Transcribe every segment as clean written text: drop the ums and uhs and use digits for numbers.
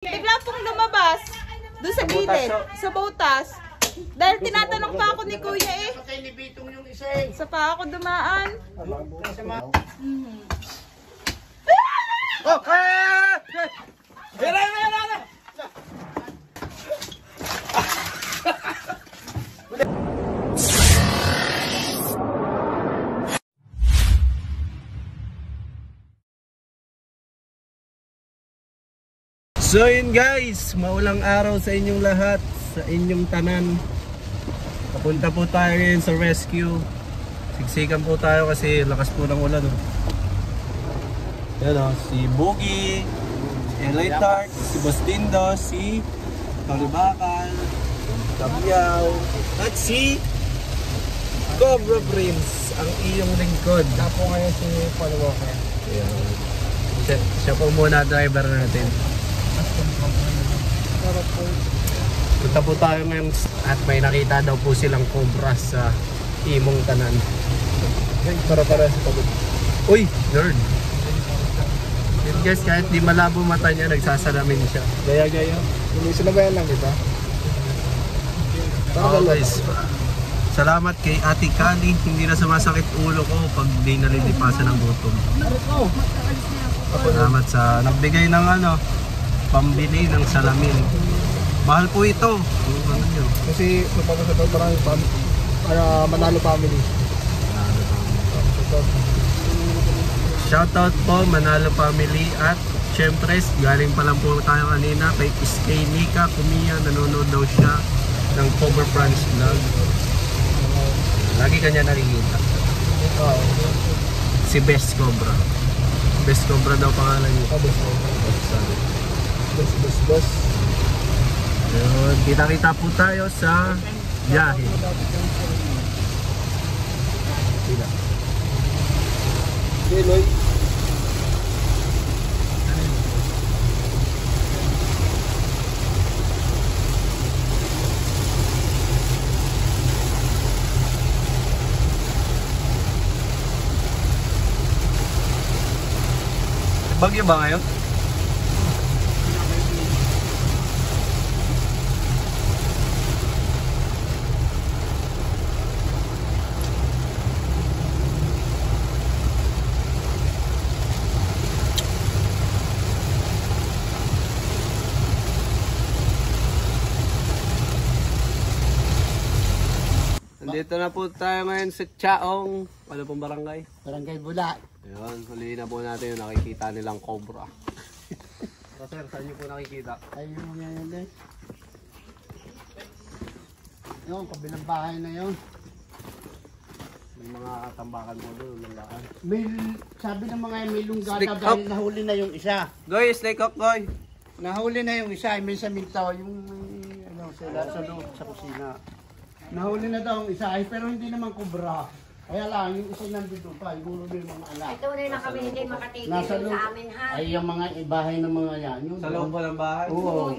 Bigla pong lumabas doon sa gilid, sa butas. Dahil tinatanong pa ako ni Kuya eh. Sa pa ako dumaan. So yun guys, maulang araw sa inyong lahat, sa inyong tanan. Papunta po tayo ngayon sa rescue. Siksikan po tayo kasi lakas po ng ulan. Yan o, si Boogie, si Eloy Tart, si Bastindo, si Toribakal, Tabiao, at si Cobra Prince, ang iyong lingkod. Tapo ngayon si Paul Walker. Siya po muna driver natin. Punta po tayo ngayon at may nakita daw po silang cobra sa imong tanan. Para sa pagod. Uy, nerd. Yun guys, kahit di malabo mata niya, nagsasalamin siya. Gaya-gaya. Hindi sila ba yan lang, diba? Guys, salamat kay Ate Kali. Hindi na sumasakit ulo ko pag di nalilipasan ng gutom. Salamat sa nagbigay ng pambili ng salamin. Mahal po ito. Kasi napag-usap parang Manalo family. Shoutout po Manalo family. At syempre galing pa lang po tayo kanina kay Iskay Nika Kumiya. Nanonood daw siya ng Cobra Prince vlog. Lagi kanya nakikita. Si Best Cobra. Best Cobra daw pangalan niya. Bus. Kita-kita po tayo sa biyahe. Eloy. Bagyo ba ngayon? Dito na po tayo ngayon sa Chaong. Ano pong barangay? Barangay Bula. Ayun, huli na po natin yung nakikita nilang cobra. So sir, saan nyo po nakikita? Ayun yung yan din. Yung kabilang bahay na yun. May mga tambakan mo doon, langgaan. May, sabi ng mga may lunggata dahil nahuli na yung isa. Goy, slay cock, goy! Nahuli na yung isa, may samintaw, yung sa loob sa kusina. Nahuli na daw ang isa, pero hindi naman kubra. Kaya lang, yung isa nandito pa, siguro din mga anak. Ito rin na kami hindi makatigil Nasa sa amin ha. Ay, yung mga bahay ng mga yan. Yung Sa loob ba ng bahay? Oo.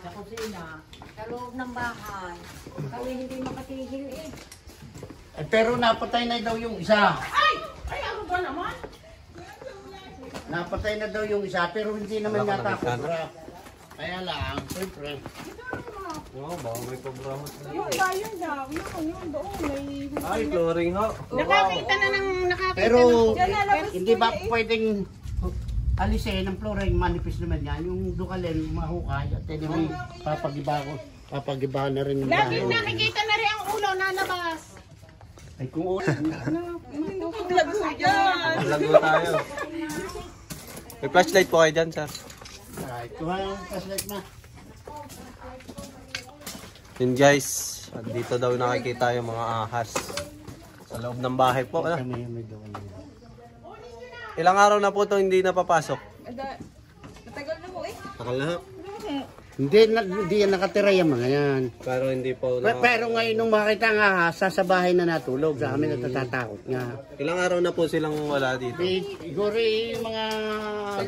Sa kusina, sa loob ng bahay. Kami hindi makatigil eh. Pero napatay na daw yung isa. Ay, ano ba naman? Napatay na daw yung isa, pero hindi naman Wala ka yata nakita, no? kubra. Kaya lang, siyempre. Oo, baka may cobra mo. Yung bayan daw, yun doon. Ay, flooring ho. Nakakita na ng Pero, Diyan lalabas hindi ba ko eh. pwedeng alisin ng flooring, manipis naman yan. Yung dukalin, mahukay, at then may papagiba na rin yung bahay. Laging nakikita na rin ang ulo na labas. Ay, kung ulo. Lago yan. Lago tayo. May flashlight po kayo dyan, sir. Ay, kuha yung flashlight na. Yun guys, dito daw nakikita yung mga ahas. Sa loob ng bahay po. Ano? May dukalin. Ilang araw na po ito hindi napapasok? Matagal na mo eh. Takal na ho. Hindi yan nakatira yung mga yan. Pero hindi po Pero ngayon nung makita ang ahas, sa bahay na natulog. Sa amin natatakot nga. Ilang araw na po silang wala dito? Siguro yung mga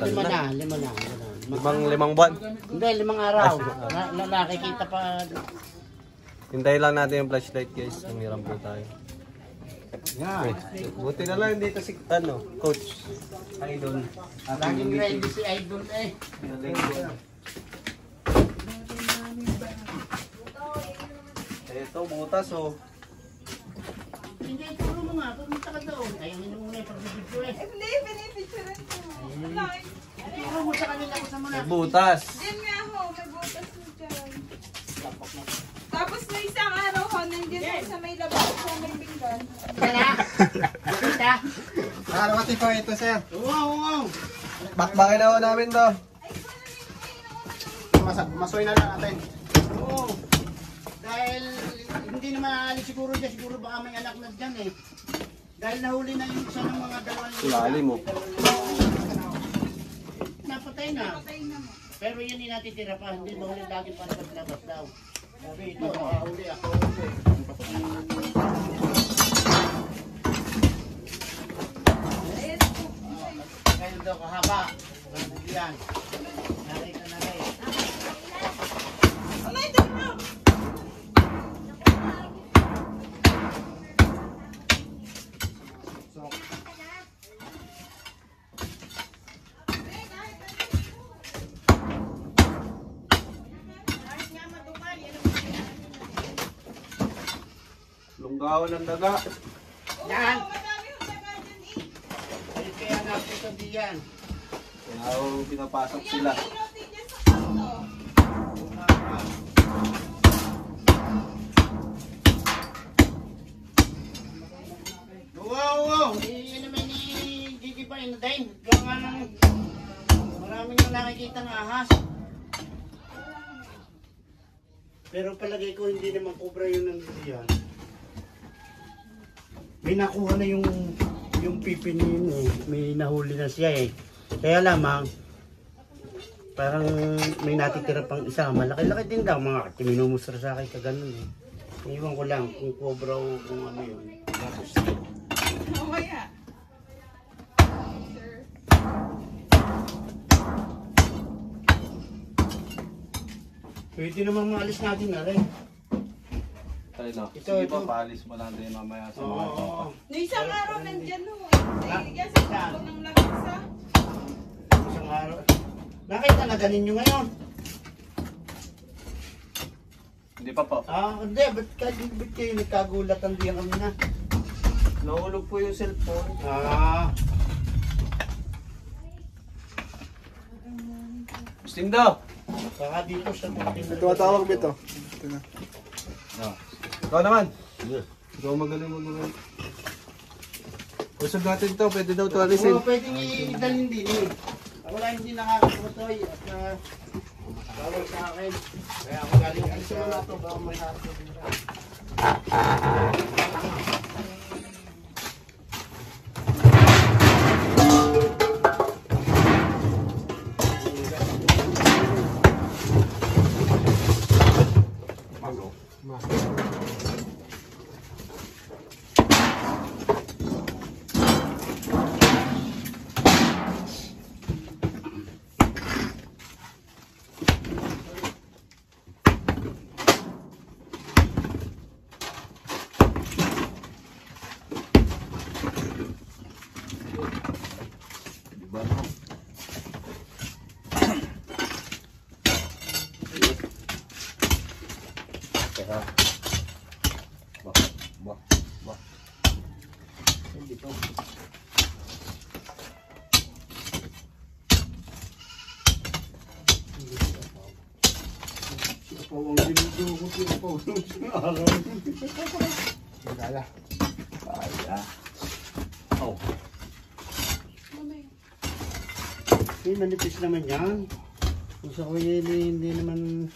lima na. Limang buwan? Hindi, 5 araw. Nakikita pa. Hintayin lang natin yung flashlight guys. Humiram po tayo. Yan. Buti na lang dito si coach. Idol. Laging ready si Idol eh. Ito, butas oh. Hindi, turo mo nga. Pumunta ka doon. Ayaw nyo muna yung pagbibidyo eh. Hindi, pinipicturean ko. Wala. Turo mo sa kanila kung saan mo May butas. Diyan nga ho, may butas mo dyan. Tapos may isang araw ho, nandiyan ho sa may labas, sa may pinggan. Kita? Nakakati pa ito, sir. Wow. Bakbakin na ho namin to. Masoy na lang natin. Oo. Dahil hindi naman aalis siguro dyan. Siguro baka may anak na dyan eh. Dahil nahuli na yung isa ng mga dalawang Lalim mo. Napatay na. Patay na mo. Pero yun yung natitira pa. Hindi ba huli lagi para labas daw. Sabi ito, huli ako. Kaya daw kahaba. Yan. Nakita na rin. Alay, dyan mo. Lunggawan ng daga. Yan. Madami ho na ganyan eh. Ay, kaya napito diyan. Kaya ho, pinapasok sila. Inutin dyan sa kanto. Wow. Yan naman ni Gigi pa yun din. Gawa ng maraming na nakikita ng ahas. Pero palagay ko hindi naman cobra yun nandun yan. May nakuha na yung pipi niya yun eh. May nahuli na siya eh. Kaya lamang, parang may natitira pang isa. Malaki-laki din daw mga minumustra sa akin ka ganun eh. Iwan ko lang kung cobra o kung ano yun. Tapos, Mamaya. Sir. pwede naman maalis natin na rin. Tayo na. Ito, Sige ito. pa, paalis mo lang din mamaya sa mga ito. Oo. No, isang araw nandyan ho. Yan sa puso ng lamesa. Isang araw. Nakita na ganin nyo ngayon. Hindi pa po. Hindi. Ba't kayo nagkagulatan diyan kami na? Nahulog po yung cellphone. Stindo! Saka dito sa mga Tumatawag ba ito? Ito na. Ikaw naman. Ikaw magaling mo naman. Usap natin to, pwede daw ito alisin. Oo, pwedeng idalhin din eh. Wala hindi nakakaputoy at bawal sa akin. Kaya ako galing alisin mo na ito. Baka may hato dito. Ang dinudugo ko yung paulo sa araw. Magala. Kaya. Oh. Manipis naman yan. Kung sa kuya hindi naman...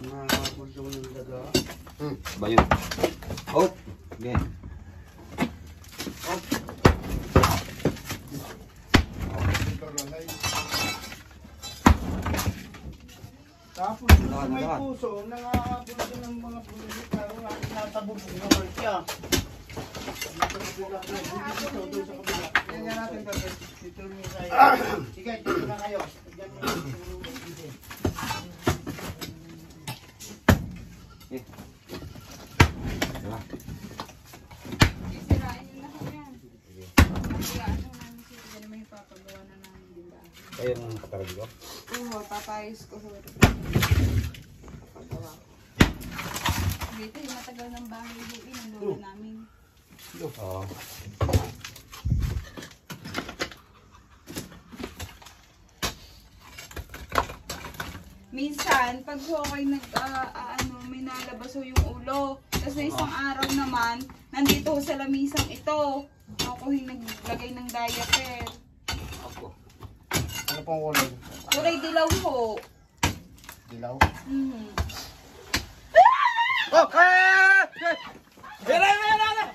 Nakakapultong ng daga. Ba yun? Oh! Okay. Tapos may puso, nakakapulto ng mga puso, pero natabog ko naman siya. Yan natin ito. Dito rin tayo. Sige, dito na kayo. Sisirain yun na ko yan. Kaya ano namin sila, hindi naman ipapagawa na namin din dahil. Ayun ang katarag ko. Oo, papayos ko. Papagawa ko. Dito yung matagal ng bahay buuin ang lolo namin. Oo. Minsan, pag ho ako'y may nalabas ho yung ulo. Tapos na isang araw naman, nandito ho sa lamisang ito. Ako'y naglagay ng diaper. Ako. Ano pong kulay? Kulay dilaw ho. Dilaw? Mhm. Oh! Yan!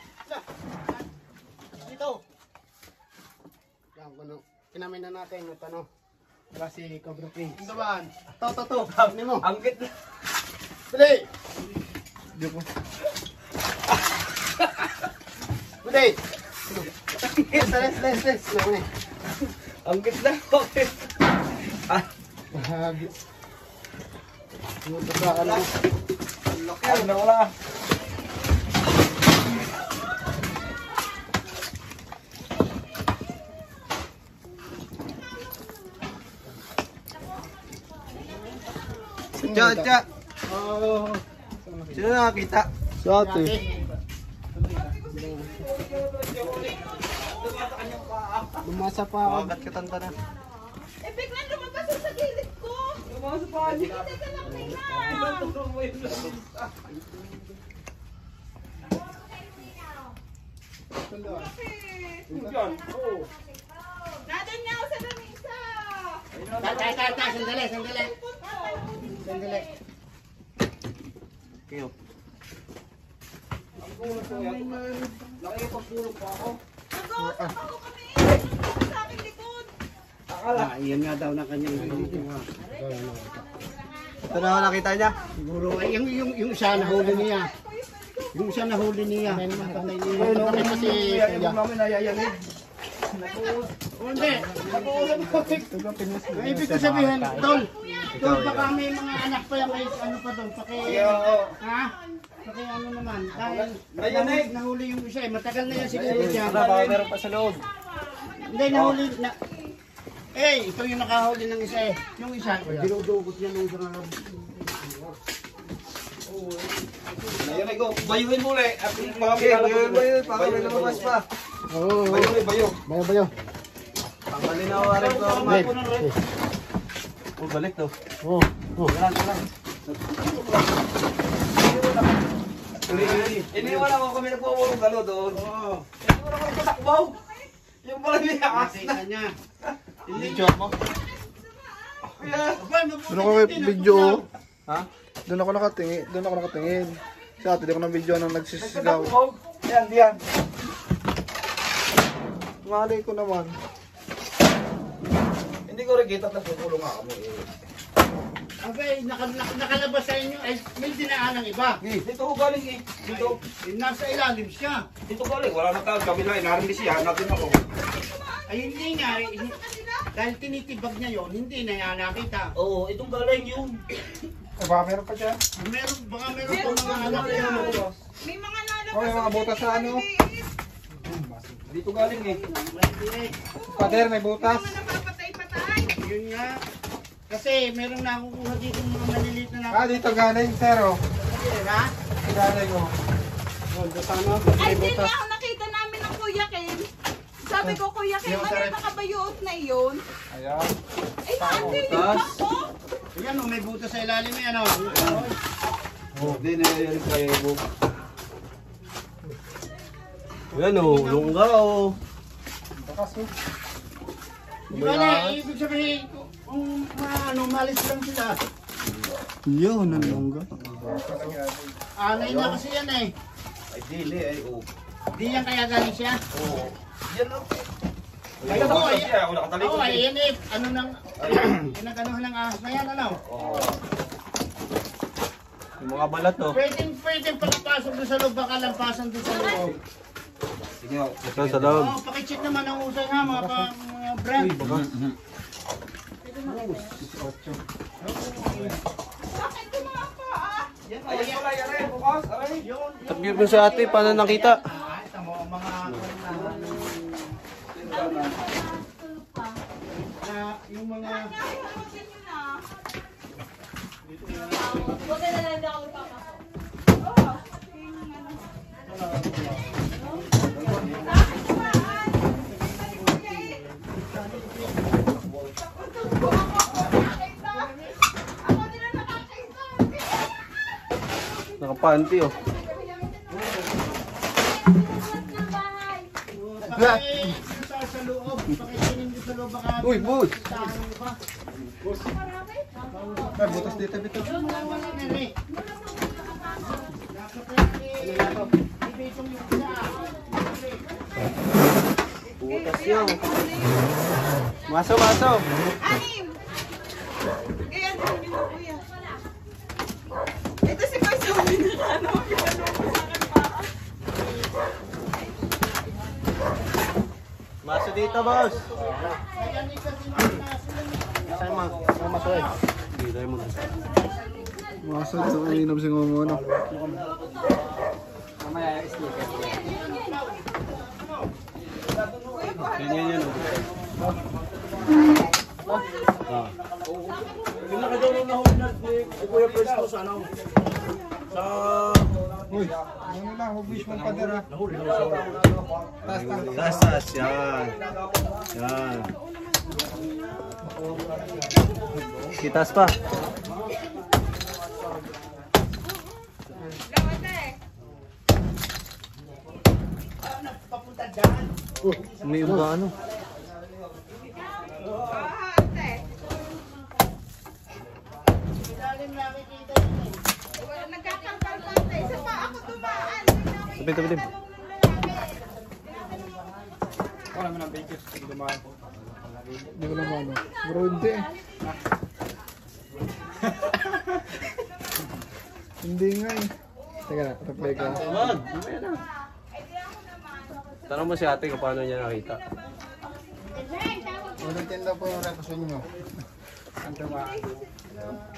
Dito! Yan, kuno. Kinamin na natin ito, no? Wala si Cobra Prince. Ito ba? To. Ano mo? Anggit na. Pili! Dito. Pili! Les. Naman eh. Anggit na. Okay. Mahagi. Yung pagkaan mo. Ay, nawala. Tja. Oh. Sino nakakita? Sa ate. Lumasa pa ako. Makagat ka tanta na. Eh, biglang lumabas ho sa gilid ko. Lumabas pa. Teka lang, Nadan niya ako sa lamisa. Sandali. Kayo. Nag-uusap ako kami. Sa aking likod. Iyan nga daw na kanyang Ito na ako nakita niya. siguro ay yung isa nahuli niya. Yung isa nahuli niya. Patay pa si Kuya. Hindi. Ang ibig ko sabihin, Tol, baka may mga anak pa yan, may ano pa doon, ha? Paki ano naman, dahil nahuli yung isa, matagal na yan siguro dyan. Baka meron pa sa loob. Hindi, nahuli na. Ito yung nakahuli ng isa eh. Yung isa, dinudugot niya nung sarang. Ayun ay go. Bayuhin mo ulit. At yung mga bayuhin. Baka may lumabas pa. Oo. Bayo. Bayo. Tanggalin na ako rin ko. Oh, balik to. Oo. Wala. Iniwan ako kami nagpapulong galo doon. Oo. Iniwan ako nagpatakbaw. Yung pala niya. Nakita niya. Hindi joke mo. Doon ako may video. Ha? Doon ako nakatingin. Sa atin, di ako ng video nang nagsisigaw. Nagpatakbaw. Diyan. Malay ko naman. Hindi ko rin kita tapos pupulong nga kami. Okay, nakalabas sa inyo, ay may dinaan ng iba. Dito ko galing eh. Dito. Nasa ilalim siya. Dito galing. Wala na tawag. Kami na inarinig siya. Hanapin ako. Ay hindi nga, dahil tinitibag niya yon, hindi na niya nakita. Oo, itong galing yun. Baka meron pa siya. Baka meron pa mga anak niya. May mga nalabas. Oh, yung mga butas sa ano? Dito galing eh. Pader, may butas. Mga napapatay-patay. Yun nga. Kasi meron na kukuha dito mga maliliit na Dito galing, zero. Ha? Galing ko. Ay, din nga ako nakita namin ng Kuya Kim. Sabi ko, Kuya Kim, ano yung nakabayuot na iyon? Ayan. Ay, naante yung bako. Ayan o, may butas sa ilalim yan o. Hindi na yun kaya mo. Yan o, lungga o. Di ba na, ibig sabihin, kung malis lang sila. Yun, nanlongga. Anay niya kasi yan eh. Ay, dili ay o. Di yan kaya galing siya. Oo. Yan o. Ay, Ay, oo, ako nakatalikod Oo, eh. ayan eh. Ano nang, pinaganuhan ng ahas na yan, ano? Yung mga balat o. Pwede palapasok doon sa loob, baka lampasan doon sa loob. Sige o. Ito sa loob. Oo, pakicheck naman ang usay ha, mga brand. Bakit yung mga paa? Tagyan mo sa ate, paano nakita? Ito mo, ang mga yung mga Nakapanty oh. sa loob, pakitinin nyo sa loob baka Uy, boss! Ay, butas dito, dito. Butas yun. Maso, maso! Anim! Kaya din yun ako kuya. Ito si Boy sabi na ano, pinano ko sa akin pa. Maso dito, boss! Saan mo? Saan maso eh? Hindi tayo mo. Masa dito, uminom si Ngomono. Ganyan yan oh. Pinaka daw nung nahuli na si Kuya Presto sa ano? Sa... Uy, ano lang, hubis mong padera. Tasas, yan. Yan. Kitas pa. May iba ano? Nagkakampal-pal isa pa ako dumaan. Tapit, tapit. Hindi ko naman ano. Bro, hindi eh. Hindi nga eh. Teka na, reply ka. Wag! Tanong mo si ate kung paano niya nakita. Unang tinda po yung rekusyon nyo.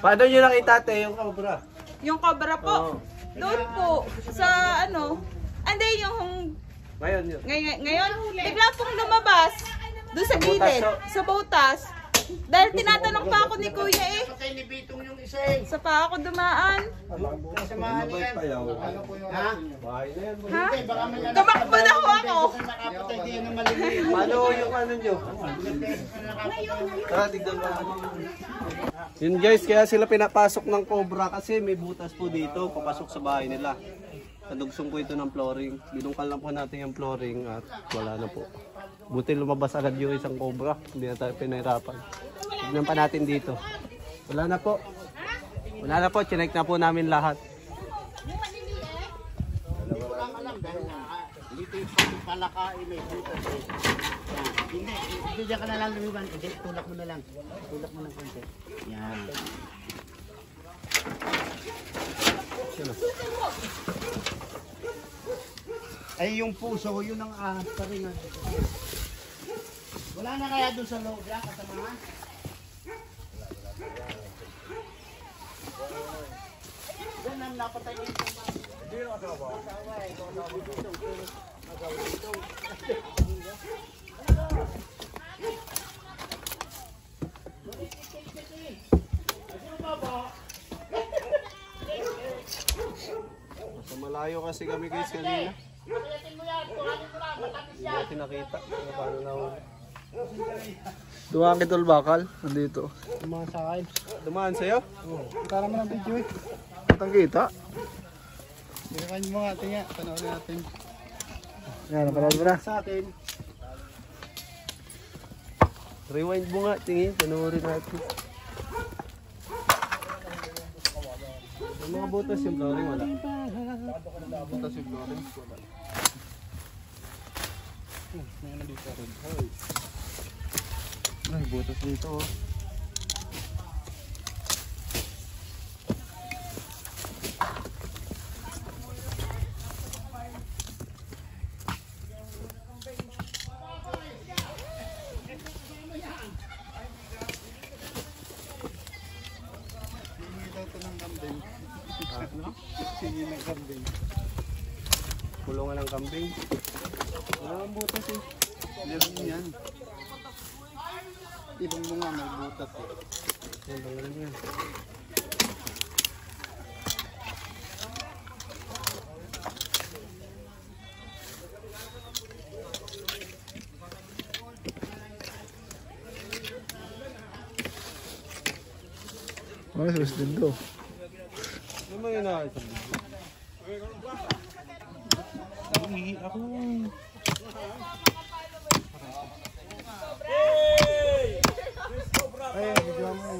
Paano niyo nakita ate yung cobra? Yung cobra po. Oo. Doon po. Sa ano. Hindi yung Ngayon yun. ngayon. Bigla pong lumabas. Doon sa gilid. Sa butas. Dahil tinatanong pa ako ni kuya eh. Patay ni Bitong yung isa eh. Sa pa ako dumaan. Samahan yan. Ha? Bahay na yan. Ha? Baka may anak Tumakbo na ho ako. nakapatay din ng maliliit. Paano yung ano nyo? Tara, tignan ba? Yun guys, kaya sila pinapasok ng cobra kasi may butas po dito, papasok sa bahay nila. Nadugsong po ito ng flooring. Binungkal lang po natin yung flooring at wala na po. Buti lumabas agad yung isang cobra, hindi na tayo pinahirapan. Tignan pa natin dito. Wala na po. Wala na po, chinek na po namin lahat. Dito yung palakain may butas eh. Hindi, diyan ka na lang lumiban. Hindi, tulak mo na lang. Tulak mo ng konti. Yan. Ay, yung puso, yun ang ahas pa rin. Wala na kaya doon sa loob yan, kasamahan? Yan ang napatay niya. Mas malayo kasi kami guys kanina. Hindi natin nakita. Paano na Dumaan kitol bakal. Nandito. Mga sakay. dumaan sa'yo? Para mo ng video eh. Kitang kita. Binakan mo nga atin nga. Panoorin natin. Yan, napanood mo na. Sa atin. Rewind mo nga, tingin. Panoorin natin. Yung mga butas yung flooring wala. Butas yung flooring. Wala. May ano dito rin. Ay, butas dito oh. Singin ng kambing. Kulungan ng kambing. Wala ang butas eh. Meron yan. Ibang mo nga may butas eh. Yan, bangalan yan. Ano sa din to? Ano mo yun na isang video? Ako. Ay, video mo.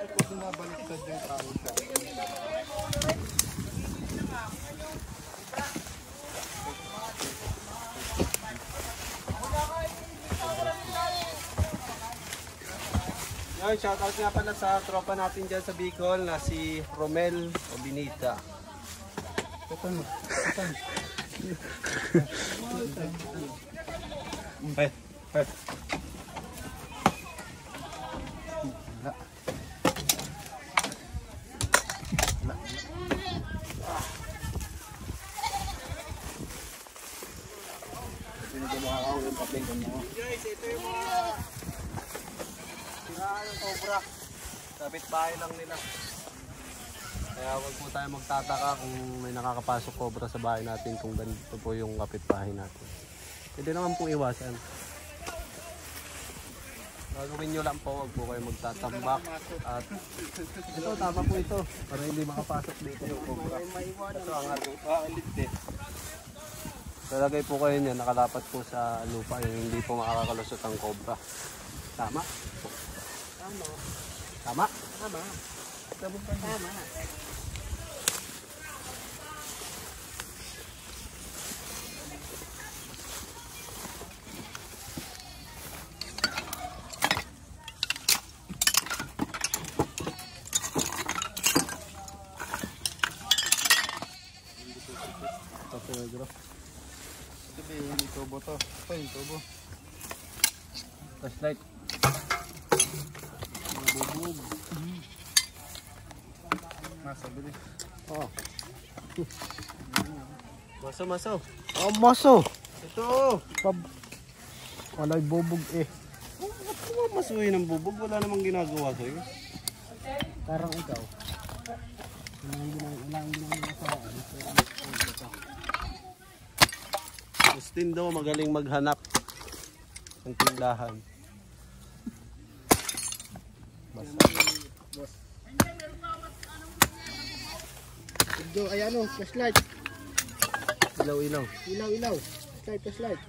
Ito bumabaliktad yung tao siya. Yan, shoutout nga pala sa tropa natin dyan sa Bicol na si Romel Obinita. Hey, hey. Guys, ito yung mga siraan ng cobra. Kapit bahay lang nila. Kaya huwag po tayo magtataka kung may nakakapasok cobra sa bahay natin kung ganito po yung kapitbahay natin. Pwede naman po iwasan. Gagawin nyo lang po, huwag po kayo magtatambak. At ito, tama po ito. Para hindi makapasok dito yung cobra. Ito ang ating kalit. Talagay po kayo niyan, nakalapat po sa lupa yung hindi po makakalusot ang cobra. Tama? Tama. Tama? Tama. Tama. Hindi tubo to. Ito yung tubo. Flashlight. Bubog. Masa bilis. Oh. Maso. Oh, maso. Ito. Walay bubog eh. Ba't kumamasuhin ng bubog? Wala namang ginagawa sa'yo. Parang ikaw. Walang ginagawa sa akin. Justin daw magaling maghanap ng tindahan. Ito ay ano, flashlight. Ilaw. Ilaw. Flashlight.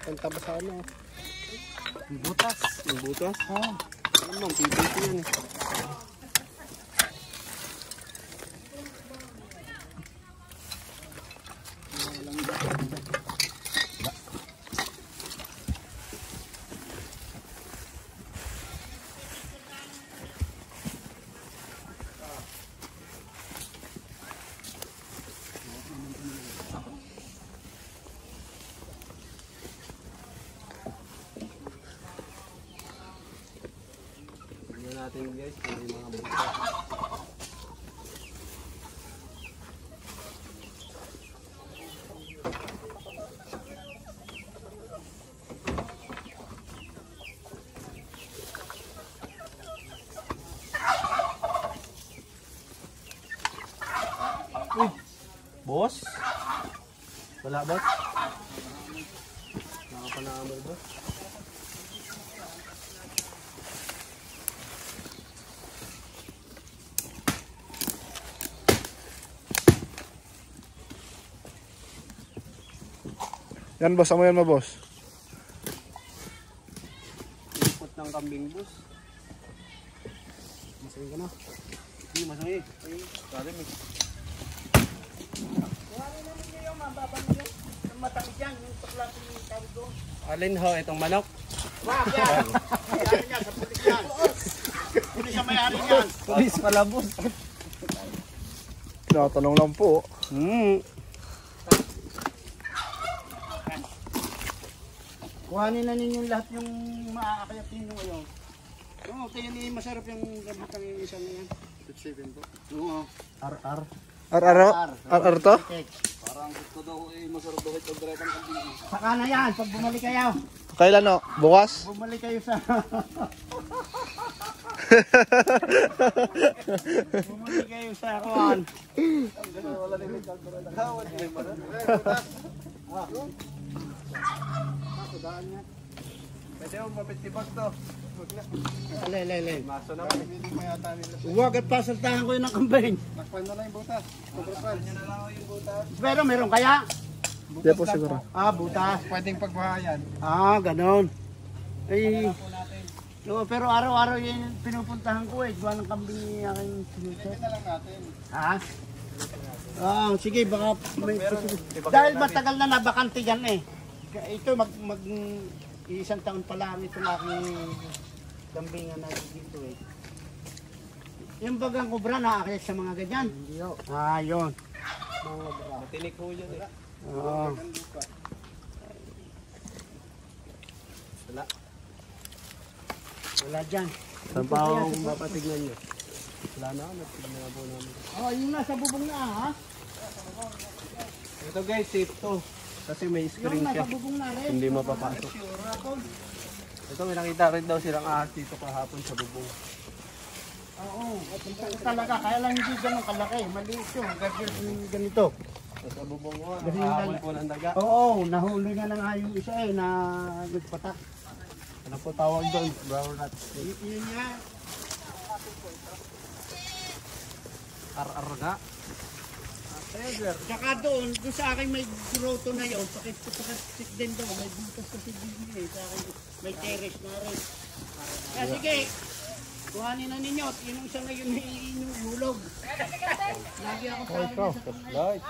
Kanta ba sa ano? Butas. Yung butas? Ah. Ano naman, pipiti yan eh. Natin guys, kung may mga buta. Uy! Boss? Wala boss? Nakapanaamal boss? Yan boss, amo yan mo boss. Ipot ng kambing boss. Masaya ka na. Hindi, masaya. Ay, kalim eh. Alin ho, itong manok? Pulis ang mayari niyan. Pulis pala boss. Tinatanong lang po. Kuhanin na ninyo lahat yung maaakyat ninyo ngayon. Oo, kaya ni masarap yung gabitang yung isang yan. 57 po. Oo. R. Ar to? Parang gusto daw masarap daw ito diretang kambing. Saka na yan, pag bumalik kayo. Kailan no? Bukas? Bumalik kayo sa... bumalik kayo sa kuhan. Pwede mo mapitibag to. Lay. Maso naman. Hindi mo yata nila. Huwag at pasaltahan ko yun ng kambing. Nakpan na lang yung butas. Sobrang Nyo na lang yung butas. Pero meron kaya? Hindi po siguro. Butas. Pwedeng pagbahayan. Ganon. Ay, no, pero araw-araw yun pinupuntahan ko eh. Gawa ng kambing yung aking sinuset. Na lang natin. Ha? Sige, baka may dahil matagal na nabakante yan eh. Ito isang taon pa lang ito na aking kambingan na dito eh. Yung bagang kubra naakyat sa mga ganyan? Hindi yun. Yun. Matinik ho yun eh. Oo. Wala dyan. Saan pa ako mapatignan nyo? Wala na, natignan na po namin. Yung nasa bubong na ha? Ito guys, safe to. Kasi may Yung screen siya. nasa bubong na rin. Hindi mapapasok. Ito may nakita rin daw silang ahas dito kahapon sa bubong. Oo. Talaga, kaya lang hindi ganun kalaki. Maliit yun. Ganito. Sa bubong ko, Kasi nakahabol yung- po ng daga. Oo, nahuli nga na nga yung isa eh, na nagpatak. Ano po tawag doon? Brown rat. Yun nga. RR nga. Saka doon sa akin may grotto na yun, pakit din doon, may butas kasi din eh, sa akin may terrace na rin. Sige, kuhanin na ninyo, at yung isa ngayon may inyong hulog. Lagi ako sa akin sa Light.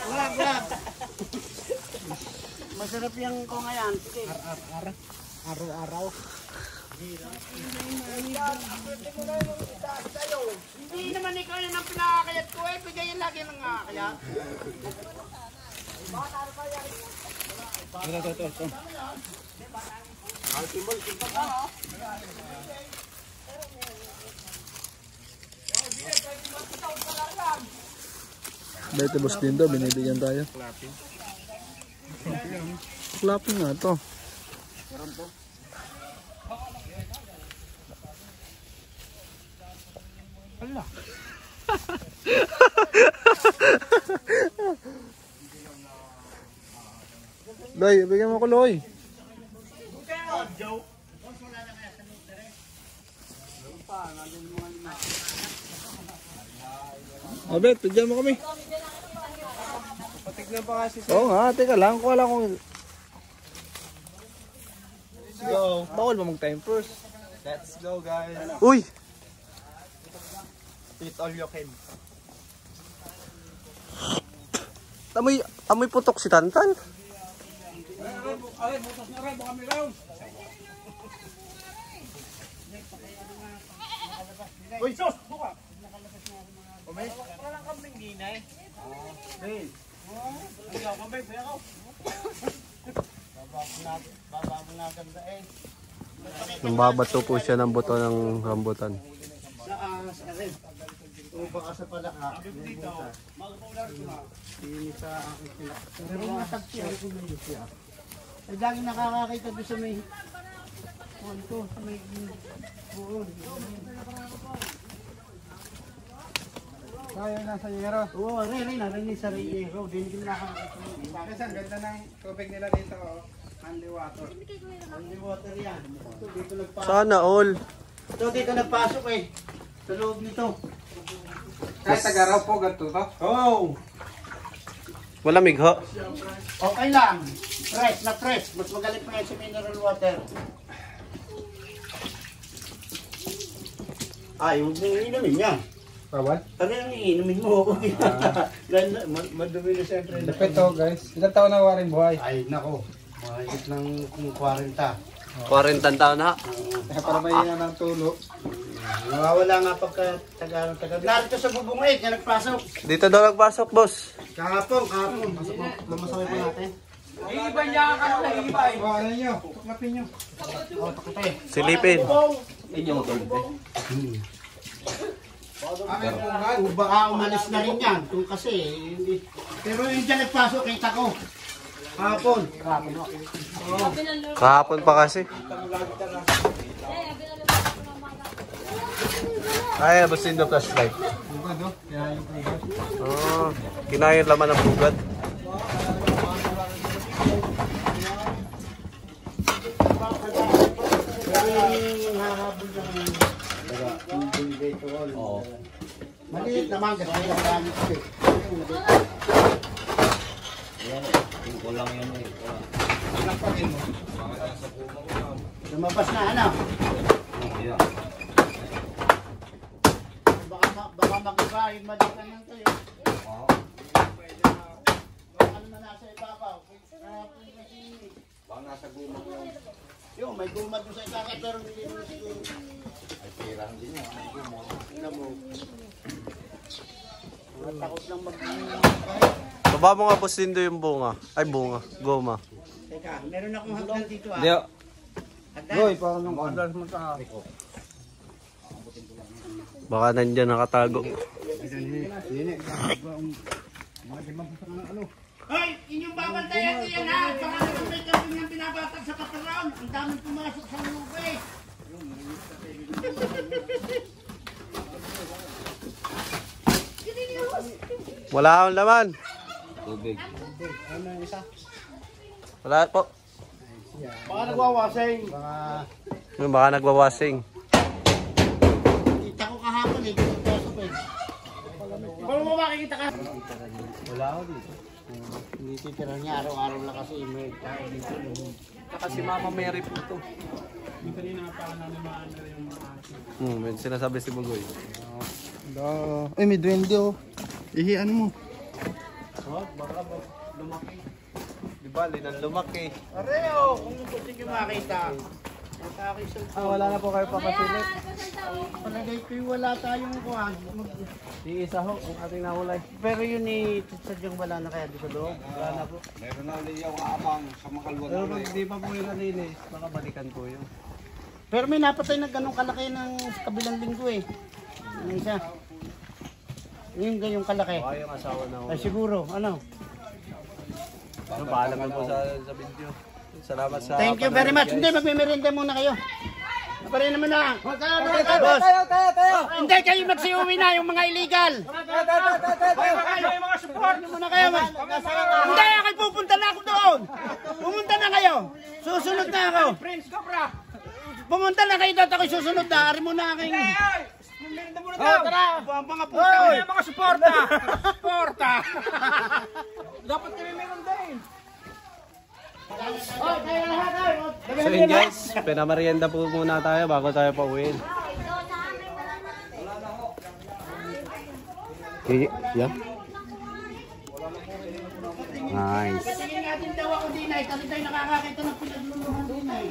Wag. Masarap yung ko ngayon, sige. Araw-araw. Hindi naman ikaw yun ang pinakakayat ko eh. Bigayin lagi ng kakayat. Ito. Dito boss din daw, binibigyan tayo. Clapping nga to. Loy, bigyan mo ko Loy. Abet, bigyan mo kami. Patignan pa kasi Oo nga, teka lang, kuha lang kung... Let's go. Bawal ba mag-time first? Let's go guys. Uy! Eat all you can. Amoy putok si Tantan. Uy, sus! Baba mo na ganda eh. Nambabato po siya ng buto ng rambutan. Sa rin. O baka sa palaka. Hindi sa akin sila. Pero mga tagsiya ko na yun siya. Ay lagi nakakakita doon sa may punto, sa may buon. Kaya nasa yero. Oo, rin sa Reyero. Hindi ko nakakakita. Kasi ang ganda ng tubig nila dito. Handy water. Hindi water yan. Ito, dito nagpasok. Sana all. Ito, dito nagpasok eh. Sa loob nito. Kahit tagaraw po, ganito to. Oo. Wala migho. Okay lang. Fresh na fresh. Mas magaling pa yan sa mineral water. Ay, huwag nang inumin yan. Bawal? Ano yung iinumin mo? Ganda, madumi na siyempre. Depende to guys. Ilan taon na waring buhay? Ay, nako. Mahigit ng 40. 40 taon na. Kaya para may yan ng tulo. Nawawala nga pagka taga. Narito sa bubong eh, kaya nagpasok. Dito daw nagpasok, boss. Kahapon. Mamasakay po natin. Iiba niya ka na iiba eh. Ano nyo? Tuklapin nyo. Silipin. Baka umalis na rin yan. Kung kasi, hindi. Pero yung dyan nagpasok, kita ko. Hapon. Kahapon pa kasi. Ay, basta yung flashlight. Oh, kinaya yung laman ng bugad. Maliit naman kasi ang dami ko eh. Lumabas na ano? Baka mag-iba, yung malitan lang kayo. Baka naman nasa ibabaw. Baka nasa gumag lang. Yung may gumag doon sa itaka pero hindi mo siguro. Ay, pirang din yan. May gumag. Tingnan mo. Takot lang Baba mo nga, Boss Dindo, yung bunga. Ay, bunga. Goma. Teka, meron akong hagdan dito ah. Dio. Goy, parang nung order mo sa akin. Baka nandyan nakatago. Hoy, inyong babantayan ko yan ha! Baka naman may kaping yung binabatag sa kaparoon. Ang daming pumasok sa lupa eh. Wala akong laman. Wala po. Baka nagwawasing. Baka nagwawasing. Kita ko kahapon eh. Pasok eh. Paano mo makikita ka? Wala ako dito. Hindi titira niya araw-araw lang kasi may tao dito. Saka si Mama Mary po ito. May sinasabi si Bugoy. Ay, may duwende oh. Ihian mo. Baka lumaki. Di ba, linang lumaki. Areo, kung gusto nyo makita. Wala na po kayo papasilip. Palagay ko yung wala tayong kuhan. Iisa ho, ang ating nahulay. Pero yun eh, sadyang wala na kaya doon sa loob. Wala na po. Meron na ulit yung abang sa makalwa Pero pag hindi pa po yung nalinis, baka balikan po yun. Pero may napatay na ganong kalaki ng kabilang linggo eh. Ano isa? Yung ganyong kalaki. Baka yung asawa na ho. Ay siguro, ano? Paalam na po sa video. Salamat sa... Thank you very much. Hindi, magme-merienda muna kayo. Pare naman na. Boss. Hindi kayo magsiuwi na yung mga illegal. Yung mga support muna kayo. Hindi, ako pupunta na ako doon. Pumunta na kayo. Susunod na ako. Pumunta na kayo doon. Ako susunod na. Ari muna aking... Tara. Ang mga puta. Yung mga supporta. Supporta. Dapat kami meron din. So yun guys, pinamarienda po muna tayo bago tayo pauwiin. Yeah. Nice. Tingin natin daw ako din ay kasi tayo nakakakita ng pinagluluhan din ay.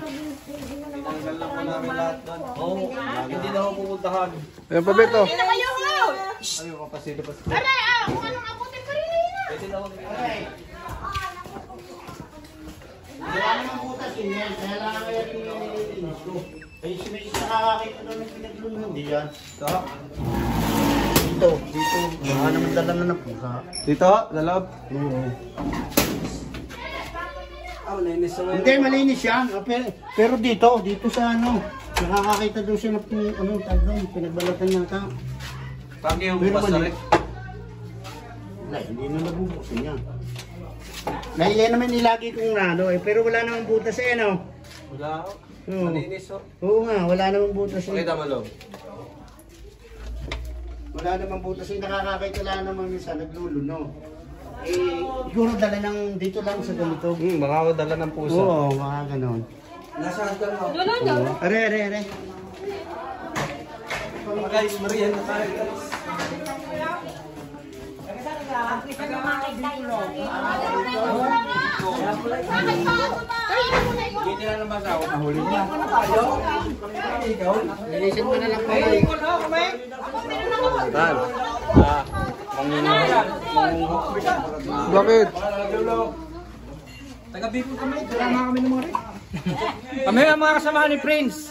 Tinanggal lang po namin lahat doon. Oo, hindi na ako pupuntahan. Ayan pa, Beto. Ayaw ka pa sila pa sila. Aray, kung anong abutin pa rin na. Pwede na ako. Wala namang butas yun yan. Kaya lang kaya pinilinis ko. Ay, may nakakakita daw ng pinagluluhan. Hindi yan. Dito. Baka naman dala na ng pusa. Dito, lalab. Oo. Malinis naman. Hindi, malinis yan. Pero dito sa ano. Nakakakita daw siya ng pinagbalatan ng ka. Pagi yung Pero bukas na mali. rin. Wala, hindi na nabubuksan yan. Dahil yan naman nilagi kong ano eh. Pero wala namang butas eh, no? Wala ako. Oo. Malinis oh. Oo nga, wala namang butas eh. Pakita mo loob. Wala namang butas eh. Nakakakita lang naman minsan, nagluluno. Eh, siguro dala ng dito lang sa ganito. Baka ako dala ng pusa. Oo, mga ganon. Nasaan ka mo? Are. Mga guys, merienda tayo guys. Hindi na naman ako mahuli niya. Linisin mo na lang po. Tan. Bakit? Taga-Bicol kami. Kasama kami ng mga rin. Kami ang mga kasamahan ni Prince.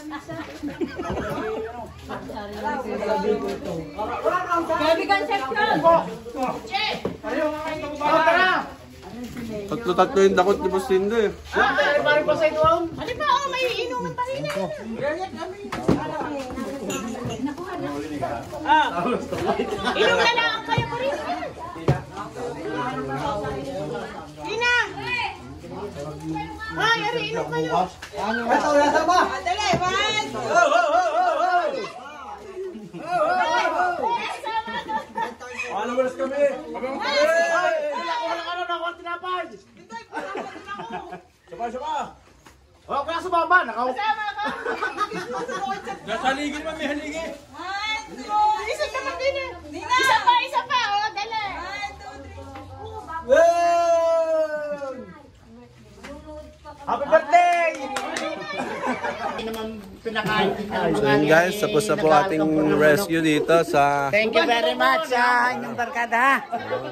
Kaibigan section! Tatlo-tatlo yung dakot ni Boss Tindo eh. Inom na lang kayo pa rin. Ina! Ay, ari, inom kayo. Dali, man! Followers kami! Saba! Oh, kaya sa baba, Kasama ka. Haligi naman, may haligi! Isa ka man din eh. Isa pa. O, dali. 1, 2, 3. happy birthday! So yun guys, tapos na po ating rescue dito sa... Thank you very much sa inyong barkada.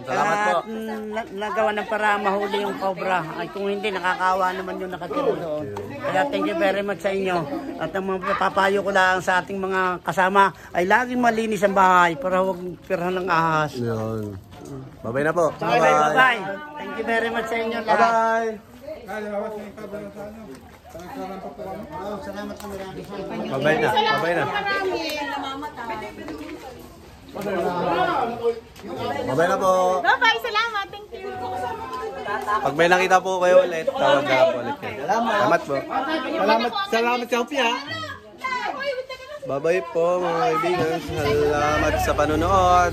Salamat po. At nagawa ng para mahuli yung cobra. Ay kung hindi, nakakawa naman yung nakatira doon. Kaya thank you very much sa inyo. At ang mga papayo ko lang sa ating mga kasama ay laging malinis ang bahay para huwag pirhan ng ahas. Yun. Bye-bye na po. Bye-bye. Thank you very much sa inyo lahat. Bye-bye. Salamat sa marami. Bye-bye na. Bye-bye na. Bye-bye na po. Bye-bye, salamat. Thank you. Pag may nakita po kayo ulit, tawag na po ulit kayo. Salamat po. Salamat sa Opia. Bye-bye po mga kaibigan. Salamat sa panonood.